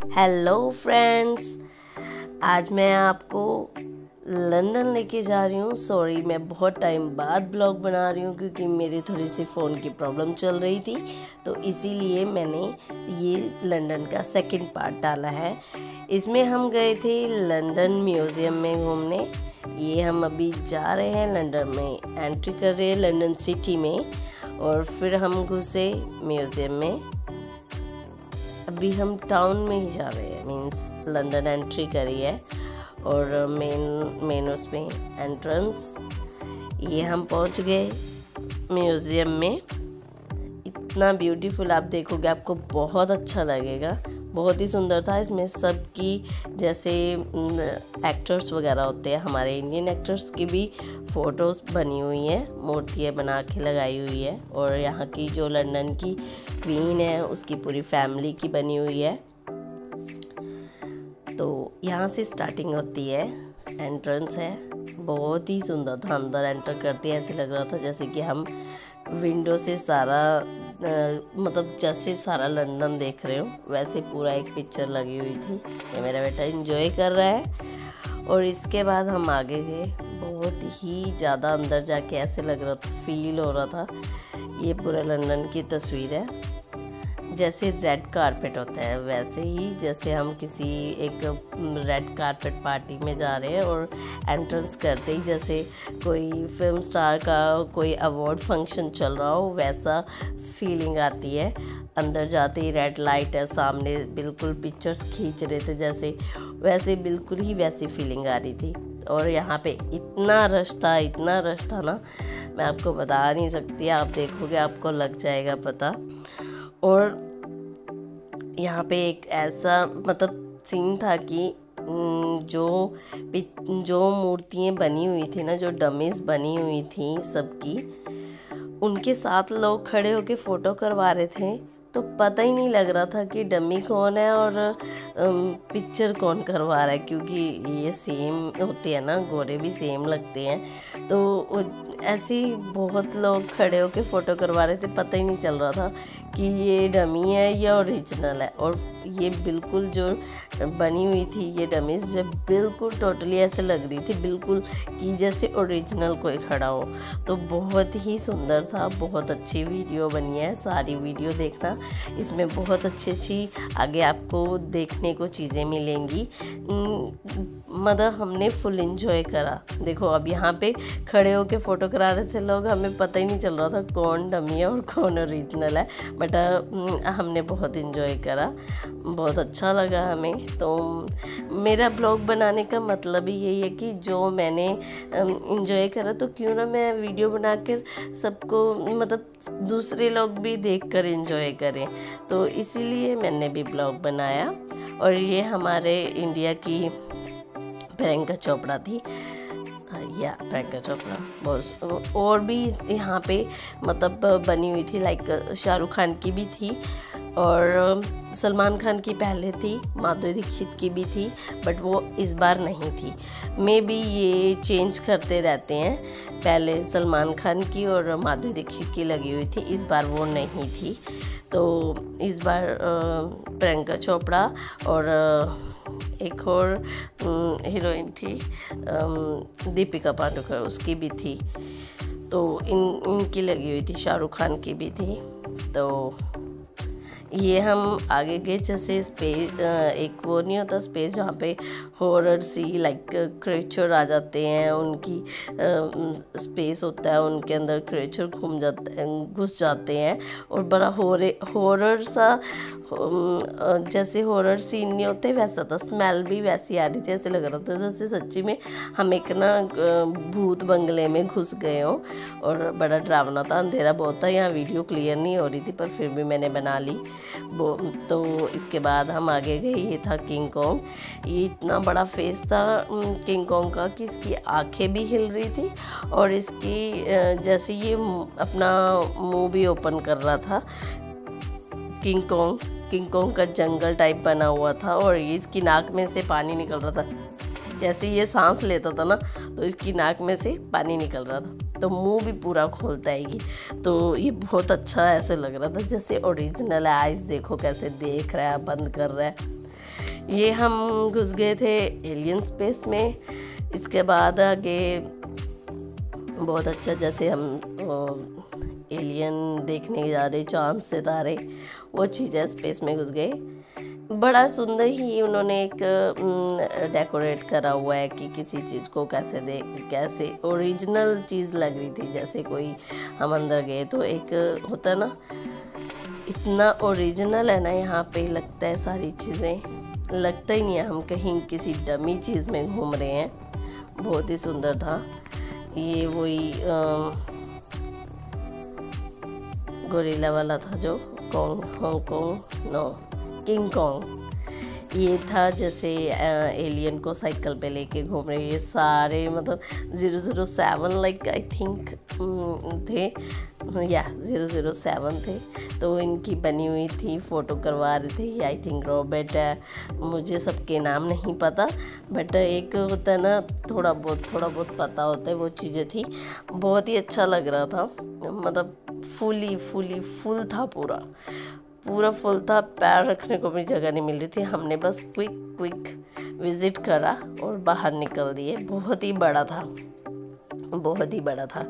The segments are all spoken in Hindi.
हेलो फ्रेंड्स, आज मैं आपको लंदन लेके जा रही हूँ। सॉरी, मैं बहुत टाइम बाद ब्लॉग बना रही हूँ क्योंकि मेरी थोड़ी सी फ़ोन की प्रॉब्लम चल रही थी, तो इसीलिए मैंने ये लंदन का सेकंड पार्ट डाला है। इसमें हम गए थे लंदन म्यूज़ियम में घूमने। ये हम अभी जा रहे हैं लंदन में, एंट्री कर रहे हैं लंदन सिटी में और फिर हम घुसे म्यूज़ियम में। अभी हम टाउन में ही जा रहे हैं, मीन्स लंदन एंट्री करी है और मेन उसमें एंट्रेंस। ये हम पहुंच गए म्यूज़ियम में। इतना ब्यूटीफुल, आप देखोगे आपको बहुत अच्छा लगेगा, बहुत ही सुंदर था। इसमें सबकी जैसे एक्टर्स वगैरह होते हैं, हमारे इंडियन एक्टर्स की भी फ़ोटोज़ बनी हुई हैं, मूर्तियाँ बना के लगाई हुई है। और यहाँ की जो लंदन की क्वीन है उसकी पूरी फैमिली की बनी हुई है। तो यहाँ से स्टार्टिंग होती है, एंट्रेंस है। बहुत ही सुंदर था, अंदर एंटर करते ऐसे लग रहा था जैसे कि हम विंडो से सारा मतलब जैसे सारा लंदन देख रहे हो, वैसे पूरा एक पिक्चर लगी हुई थी। ये मेरा बेटा एंजॉय कर रहा है। और इसके बाद हम आगे गए। बहुत ही ज़्यादा अंदर जाके ऐसे लग रहा था, फील हो रहा था। ये पूरा लंदन की तस्वीर है। जैसे रेड कारपेट होता है वैसे ही, जैसे हम किसी एक रेड कारपेट पार्टी में जा रहे हैं और एंट्रेंस करते ही जैसे कोई फिल्म स्टार का कोई अवार्ड फंक्शन चल रहा हो, वैसा फीलिंग आती है। अंदर जाते ही रेड लाइट है सामने, बिल्कुल पिक्चर्स खींच रहे थे जैसे, वैसे बिल्कुल ही वैसी फीलिंग आ रही थी। और यहाँ पे इतना रश था ना, मैं आपको बता नहीं सकती। आप देखोगे आपको लग जाएगा पता। और यहाँ पे एक ऐसा मतलब सीन था कि जो मूर्तियाँ बनी हुई थी ना, जो डमीज बनी हुई थी सबकी, उनके साथ लोग खड़े होके फ़ोटो करवा रहे थे। तो पता ही नहीं लग रहा था कि डमी कौन है और पिक्चर कौन करवा रहा है, क्योंकि ये सेम होते हैं ना, गोरे भी सेम लगते हैं। तो ऐसे ही बहुत लोग खड़े होके फ़ोटो करवा रहे थे, पता ही नहीं चल रहा था कि ये डमी है या ओरिजिनल है। और ये बिल्कुल जो बनी हुई थी ये डमीज, जब बिल्कुल टोटली ऐसे लग रही थी बिल्कुल कि जैसे ओरिजिनल कोई खड़ा हो। तो बहुत ही सुंदर था, बहुत अच्छी वीडियो बनी है। सारी वीडियो देखना, इसमें बहुत अच्छी आगे आपको देखने को चीज़ें मिलेंगी। मतलब हमने फुल एंजॉय करा। देखो अब यहाँ पे खड़े होके फ़ोटो करा रहे थे लोग, हमें पता ही नहीं चल रहा था कौन डमी है और कौन ओरिजिनल है, बट हमने बहुत एंजॉय करा, बहुत अच्छा लगा हमें। तो मेरा ब्लॉग बनाने का मतलब ही यही है कि जो मैंने एंजॉय करा, तो क्यों ना मैं वीडियो बनाकर सबको, मतलब दूसरे लोग भी देखकर एंजॉय करें। तो इसीलिए मैंने भी ब्लॉग बनाया। और ये हमारे इंडिया की प्रियंका चोपड़ा थी, या प्रियंका चोपड़ा बहुत, और भी यहाँ पे मतलब बनी हुई थी, लाइक शाहरुख खान की भी थी और सलमान खान की पहले थी, माधुरी दीक्षित की भी थी, बट वो इस बार नहीं थी। मे बी ये चेंज करते रहते हैं, पहले सलमान खान की और माधुरी दीक्षित की लगी हुई थी, इस बार वो नहीं थी। तो इस बार प्रियंका चोपड़ा और एक और हीरोइन थी दीपिका पादुकोण, उसकी भी थी। तो इनकी लगी हुई थी, शाहरुख खान की भी थी। तो ये हम आगे गए, जैसे स्पेस, एक वो नहीं होता स्पेस जहाँ पे हॉरर सी लाइक क्रिएचर आ जाते हैं, उनकी स्पेस होता है, उनके अंदर क्रिएचर घुस जाते हैं और बड़ा हॉरर सा, जैसे हॉरर सीन नहीं होते वैसा था। स्मेल भी वैसी आ रही थी, ऐसे लग रहा था जैसे सच्ची में हम एक ना भूत बंगले में घुस गए हो। और बड़ा डरावना था, अंधेरा बहुत था, यहाँ वीडियो क्लियर नहीं हो रही थी, पर फिर भी मैंने बना ली वो। तो इसके बाद हम आगे गए, ये था किंग कॉन्ग। ये इतना बड़ा फेस था किंग कॉन्ग का कि इसकी आंखें भी हिल रही थी और इसकी जैसे ये अपना मुंह भी ओपन कर रहा था। किंग कॉन्ग का जंगल टाइप बना हुआ था और ये इसकी नाक में से पानी निकल रहा था। जैसे ये सांस लेता था ना, तो इसकी नाक में से पानी निकल रहा था। तो मुंह भी पूरा खोलता है ये, तो ये बहुत अच्छा ऐसे लग रहा था जैसे ओरिजिनल है। आइज़ देखो कैसे देख रहा है, बंद कर रहा है। ये हम घुस गए थे एलियन स्पेस में। इसके बाद आगे बहुत अच्छा, जैसे हम एलियन देखने जा रहे, चांद सितारे, वो चीज़ें स्पेस में घुस गए। बड़ा सुंदर ही उन्होंने एक डेकोरेट करा हुआ है कि किसी चीज़ को कैसे ओरिजिनल चीज़ लग रही थी, जैसे कोई हम अंदर गए तो एक होता है ना, इतना ओरिजिनल है ना यहाँ पे, लगता है सारी चीज़ें, लगता ही नहीं है हम कहीं किसी डमी चीज़ में घूम रहे हैं। बहुत ही सुंदर था। ये वही गोरिल्ला वाला था जो हांगकांग नो किंग कॉन्ग, ये था जैसे एलियन को साइकिल पे लेके घूम रहे। ये सारे मतलब 007 लाइक आई थिंक थे, या 007 थे, तो इनकी बनी हुई थी, फ़ोटो करवा रहे थे। ये आई थिंक रॉबर्ट है, मुझे सबके नाम नहीं पता, बट एक होता है ना थोड़ा बहुत पता होता है, वो चीज़ें थी। बहुत ही अच्छा लग रहा था, मतलब फुल था, पूरा फुल था। पैर रखने को भी जगह नहीं मिल रही थी। हमने बस क्विक विज़िट करा और बाहर निकल दिए। बहुत ही बड़ा था।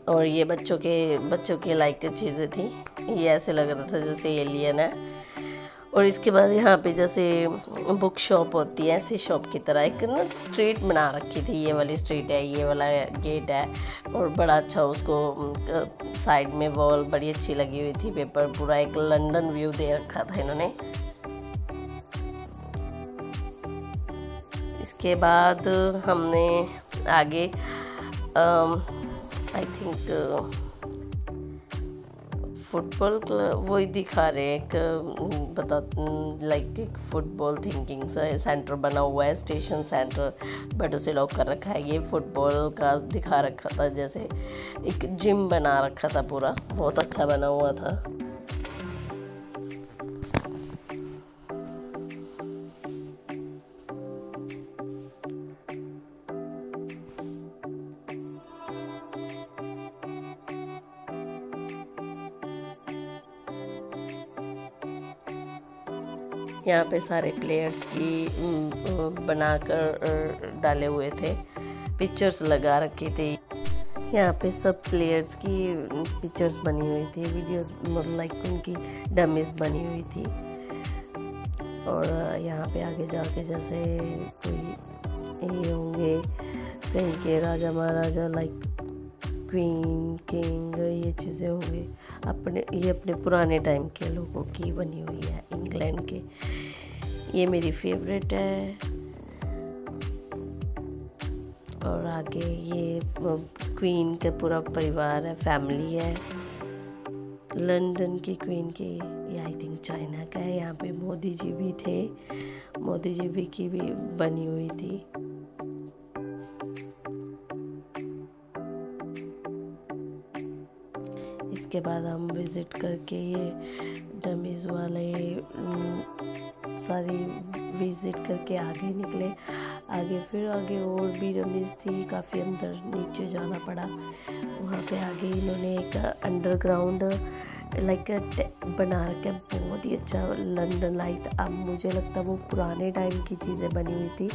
और ये बच्चों के लाइक की चीज़ें थी। ये ऐसे लग रहा था जैसे एलियन है। और इसके बाद यहाँ पे जैसे बुक शॉप होती है, ऐसी शॉप की तरह एक ना स्ट्रीट बना रखी थी। ये वाली स्ट्रीट है, ये वाला गेट है, और बड़ा अच्छा उसको साइड में वॉल बड़ी अच्छी लगी हुई थी, पेपर पूरा एक लंदन व्यू दे रखा था इन्होंने। इसके बाद हमने आगे आई थिंक फुटबॉल क्लब वही दिखा रहे, एक लाइक एक फुटबॉल थिंकिंग सेंटर बना हुआ है, स्टेशन सेंटर, बट उसे लॉक कर रखा है। ये फुटबॉल का दिखा रखा था, जैसे एक जिम बना रखा था, पूरा बहुत अच्छा बना हुआ था। यहाँ पे सारे प्लेयर्स की बनाकर डाले हुए थे, पिक्चर्स लगा रखी थी। यहाँ पे सब प्लेयर्स की पिक्चर्स बनी हुई थी, वीडियोस मतलब लाइक उनकी डमीज बनी हुई थी। और यहाँ पे आगे जाके जैसे कोई ये होंगे कहीं के राजा महाराजा, लाइक क्वीन किंग, ये चीज़ें होंगी ये अपने पुराने टाइम के लोगों की बनी हुई है, इंग्लैंड के। ये मेरी फेवरेट है। और आगे ये क्वीन का पूरा परिवार है, फैमिली है, लंदन की क्वीन की। ये आई थिंक चाइना का है। यहाँ पे मोदी जी भी थे, मोदी जी भी की भी बनी हुई थी। इसके बाद हम विज़िट करके ये डमीज़ वाले सारी विज़िट करके आगे निकले। आगे और भी डमीज़ थी, काफ़ी अंदर नीचे जाना पड़ा। वहाँ पे आगे इन्होंने एक अंडरग्राउंड लाइक बना रखा है, बहुत ही अच्छा लंदन लाइक। अब मुझे लगता है वो पुराने टाइम की चीज़ें बनी हुई थी।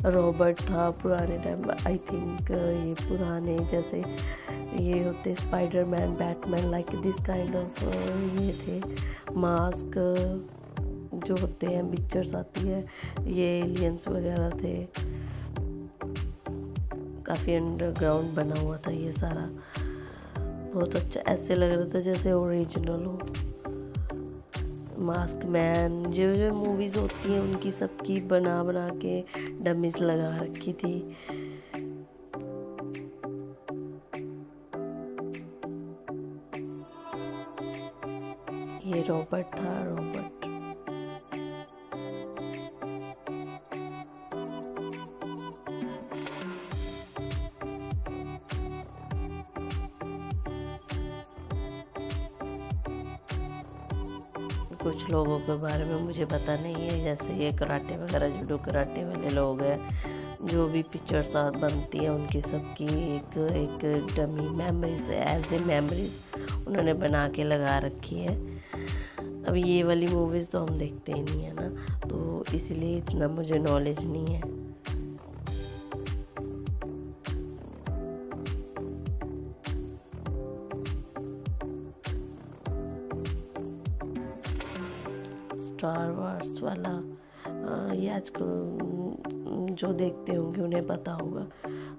रॉबर्ट था पुराने टाइम, आई थिंक ये पुराने जैसे ये होते Spiderman, Batman, like this kind of ये थे। मास्क जो होते हैं, पिक्चर्स आती है, ये एलियंस वगैरह थे। काफ़ी अंडरग्राउंड बना हुआ था ये सारा, बहुत अच्छा, ऐसे लग रहा था जैसे ओरिजिनल हो। मास्क मैन जो मूवीज़ होती हैं उनकी सबकी बना के डमीज लगा रखी थी। ये रॉबर्ट था, रॉबर्ट। कुछ लोगों के बारे में मुझे पता नहीं है, जैसे ये कराटे वगैरह, जूडो कराटे वाले लोग हैं, जो भी पिक्चर साथ बनती है उनकी सबकी एक dummy memories as a memories उन्होंने बना के लगा रखी है। अब ये वाली मूवीज़ तो हम देखते ही नहीं है ना, तो इसलिए इतना मुझे नॉलेज नहीं है। स्टार वार्स वाला ये आजकल जो देखते होंगे उन्हें पता होगा।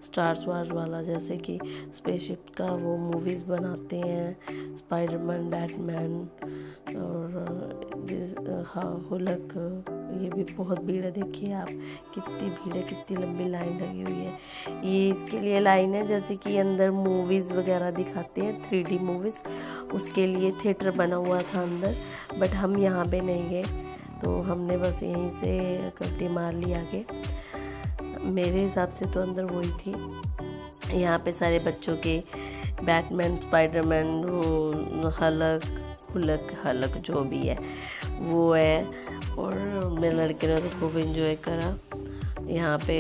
स्टार वार्स वाला जैसे कि स्पेसशिप का वो मूवीज़ बनाते हैं, स्पाइडरमैन, बैटमैन और हुलक, ये भी बहुत भीड़ है। देखिए आप कितनी भीड़ है, कितनी लंबी लाइन लगी हुई है। ये इसके लिए लाइन है जैसे कि अंदर मूवीज़ वगैरह दिखाते हैं, 3D मूवीज़, उसके लिए थिएटर बना हुआ था अंदर, बट हम यहाँ पे नहीं गए, तो हमने बस यहीं से कट्टी मार ली आगे। मेरे हिसाब से तो अंदर वही थी। यहाँ पे सारे बच्चों के बैटमैन, स्पाइडरमैन, वो हलक जो भी है वो है, और मेरे लड़के ने तो खूब एंजॉय करा। यहाँ पे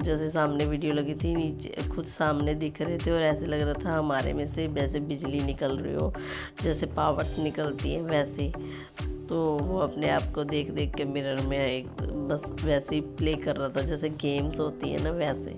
जैसे सामने वीडियो लगी थी, नीचे खुद सामने दिख रहे थे और ऐसे लग रहा था हमारे में से वैसे बिजली निकल रही हो, जैसे पावर्स निकलती हैं वैसे। तो वो अपने आप को देख देख के मिरर में एक बस वैसे ही प्ले कर रहा था जैसे गेम्स होती है ना वैसे।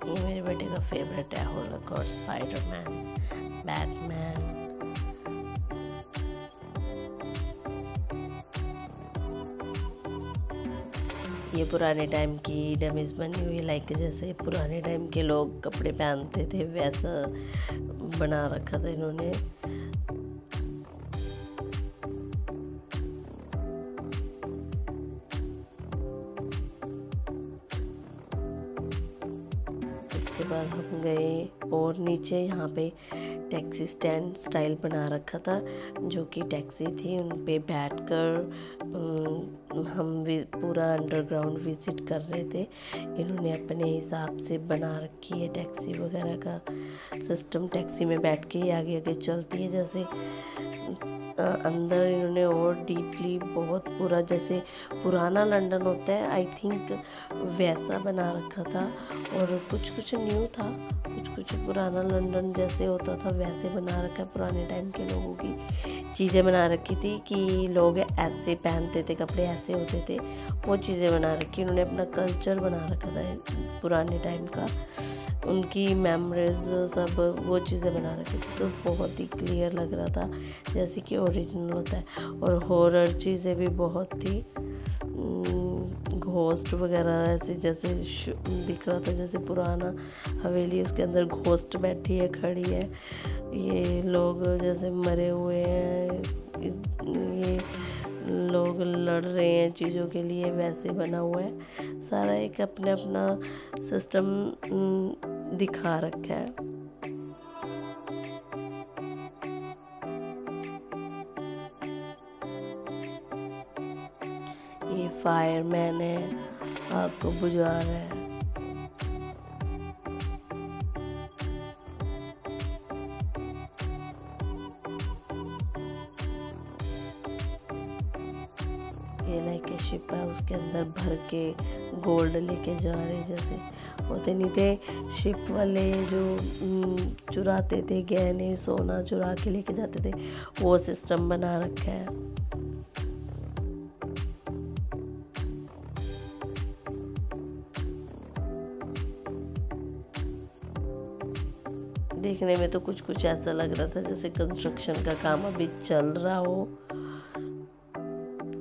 ये मेरे बेटे का फेवरेट है, हॉलक और स्पाइडरमैन, बैटमैन। ये पुराने टाइम की डमीज बनी हुई, लाइक जैसे पुराने टाइम के लोग कपड़े पहनते थे वैसा बना रखा था इन्होंने। उसके बाद हम गए और नीचे यहाँ पे टैक्सी स्टैंड स्टाइल बना रखा था, जो कि टैक्सी थी, उन पे बैठकर हम पूरा अंडरग्राउंड विजिट कर रहे थे। इन्होंने अपने हिसाब से बना रखी है टैक्सी वगैरह का सिस्टम। टैक्सी में बैठ के ही आगे आगे चलती है, जैसे अंदर इन्होंने और डीपली बहुत पूरा जैसे पुराना लंदन होता है आई थिंक वैसा बना रखा था, और कुछ कुछ न्यू था, कुछ कुछ पुराना लंदन जैसे होता था वैसे बना रखा है। पुराने टाइम के लोगों की चीज़ें बना रखी थी कि लोग ऐसे पहनते थे, कपड़े ऐसे होते थे, वो चीज़ें बना रखी। उन्होंने अपना कल्चर बना रखा था पुराने टाइम का, उनकी मेमोरीज सब वो चीज़ें बना रखी थी, तो बहुत ही क्लियर लग रहा था जैसे कि ओरिजिनल होता है। और हॉरर चीज़ें भी बहुत थी, घोस्ट वगैरह ऐसे जैसे दिख रहा था, जैसे पुराना हवेली, उसके अंदर घोस्ट बैठी है, खड़ी है, ये लोग जैसे मरे हुए हैं, ये लोग लड़ रहे हैं चीज़ों के लिए, वैसे बना हुआ है सारा। एक अपना अपना सिस्टम दिखा रखा है। ये फायरमैन है, आग को बुझा रहा है। ये लाइक शिप है, उसके अंदर भर के गोल्ड लेके जा रहे, जैसे होते नहीं थे शिप वाले जो चुराते थे गहने, सोना चुरा के लेके जाते थे, वो सिस्टम बना रखा है। देखने में तो कुछ कुछ ऐसा लग रहा था जैसे कंस्ट्रक्शन का काम अभी चल रहा हो,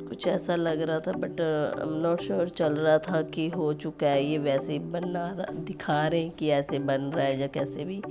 कुछ ऐसा लग रहा था, but I am not sure चल रहा था कि हो चुका है। ये वैसे ही दिखा रहे हैं कि ऐसे बन रहा है या कैसे भी।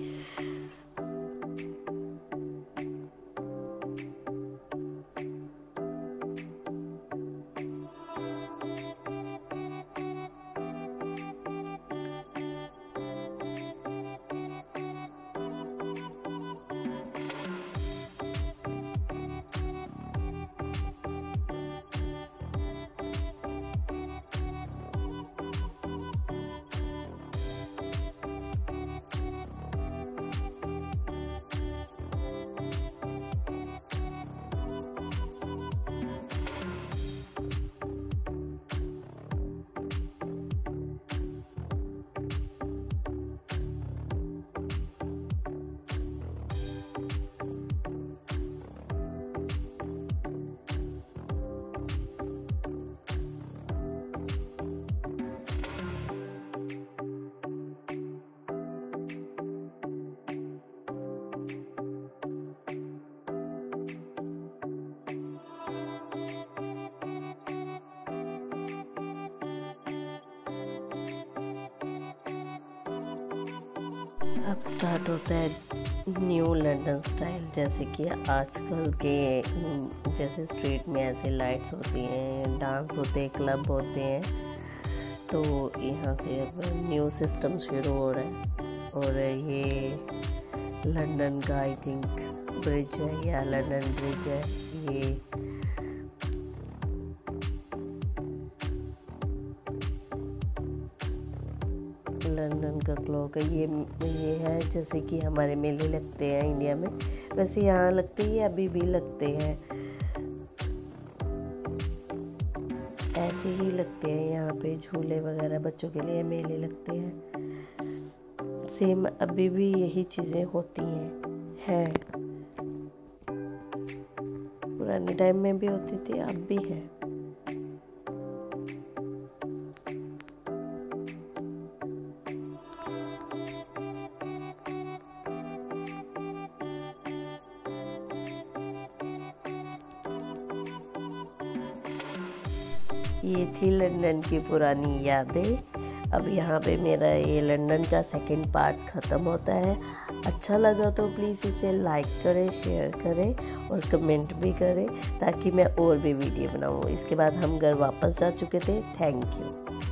अब स्टार्ट होता है न्यू लंदन स्टाइल, जैसे कि आजकल के जैसे स्ट्रीट में ऐसे लाइट्स होती हैं, डांस होते हैं, क्लब होते हैं, तो यहाँ से अब न्यू सिस्टम शुरू हो रहा है। और ये लंदन का आई थिंक ब्रिज है या लंदन ब्रिज है ये। लंदन का क्लॉक है ये है जैसे कि हमारे मेले लगते हैं इंडिया में, वैसे यहाँ लगते ही अभी भी लगते हैं, ऐसे ही लगते हैं यहाँ पे झूले वगैरह बच्चों के लिए मेले लगते हैं, सेम अभी भी यही चीज़ें होती हैं। पुराने टाइम में भी होती थी, अब भी है। ये थी लंदन की पुरानी यादें। अब यहाँ पे मेरा ये लंदन का सेकंड पार्ट ख़त्म होता है। अच्छा लगा तो प्लीज़ इसे लाइक करें, शेयर करें और कमेंट भी करें ताकि मैं और भी वीडियो बनाऊँ। इसके बाद हम घर वापस जा चुके थे। Thank you.